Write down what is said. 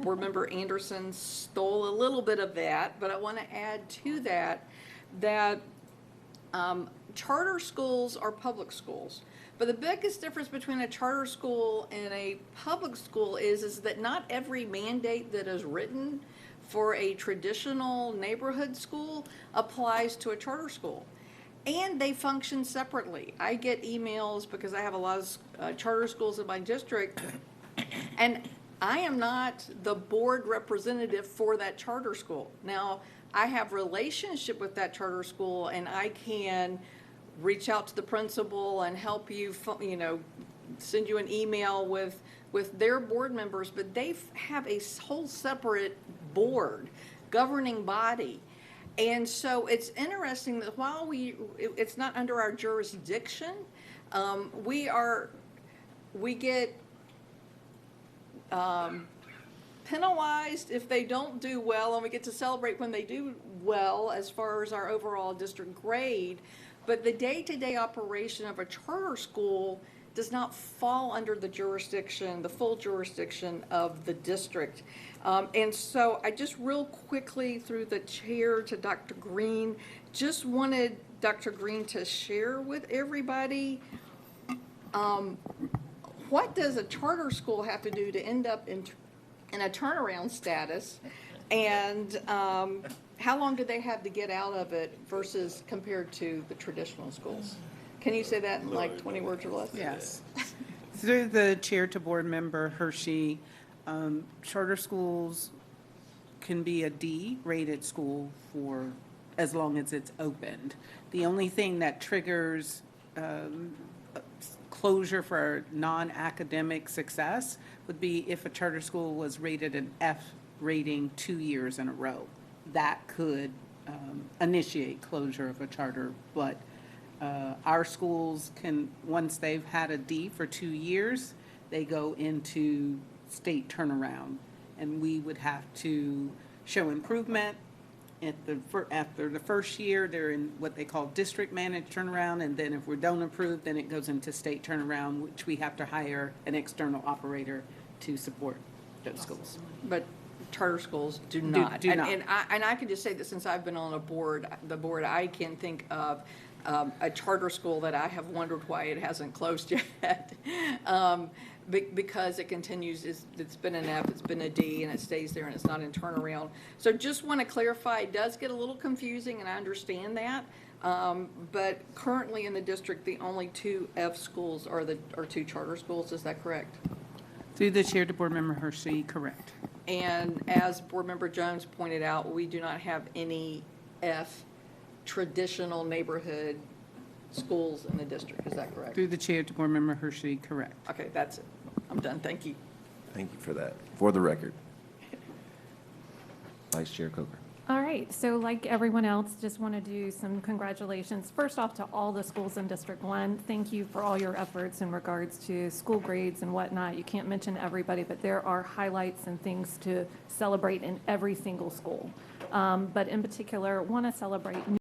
Board Member Anderson stole a little bit of that, but I want to add to that charter schools are public schools. But the biggest difference between a charter school and a public school is that not every mandate that is written for a traditional neighborhood school applies to a charter school. And they function separately. I get emails because I have a lot of charter schools in my district, and I am not the board representative for that charter school. Now, I have relationship with that charter school, and I can reach out to the principal and help you, send you an email with their board members, but they have a whole separate board, governing body. And so it's interesting that while it's not under our jurisdiction, we get penalized if they don't do well, and we get to celebrate when they do well as far as our overall district grade. But the day-to-day operation of a charter school does not fall under the full jurisdiction of the district. And so I just real quickly, through the chair to Dr. Green, just wanted Dr. Green to share with everybody, what does a charter school have to do to end up in a turnaround status? And how long do they have to get out of it versus compared to the traditional schools? Can you say that in like 20 words or less? Yes. Through the chair to board member Hershey, charter schools can be a D-rated school for as long as it's opened. The only thing that triggers closure for non-academic success would be if a charter school was rated an F rating 2 years in a row. That could initiate closure of a charter, but our schools can, once they've had a D for 2 years, they go into state turnaround, and we would have to show improvement. After the first year, they're in what they call district managed turnaround, and then if we don't improve, then it goes into state turnaround, which we have to hire an external operator to support those schools. But charter schools do not. Do not. And I can just say that since I've been on the board, I can think of a charter school that I have wondered why it hasn't closed yet. Because it continues, it's been an F, it's been a D, and it stays there, and it's not in turnaround. So just want to clarify, it does get a little confusing, and I understand that. But currently in the district, the only 2 F schools are 2 charter schools. Is that correct? Through the chair to board member Hershey, correct. And as board member Jones pointed out, we do not have any F traditional neighborhood schools in the district. Is that correct? Through the chair to board member Hershey, correct. Okay, that's it. I'm done. Thank you. Thank you for that. For the record. Vice Chair Coker. All right, so like everyone else, just want to do some congratulations. First off, to all the schools in District 1, thank you for all your efforts in regards to school grades and whatnot. You can't mention everybody, but there are highlights and things to celebrate in every single school. But in particular, want to celebrate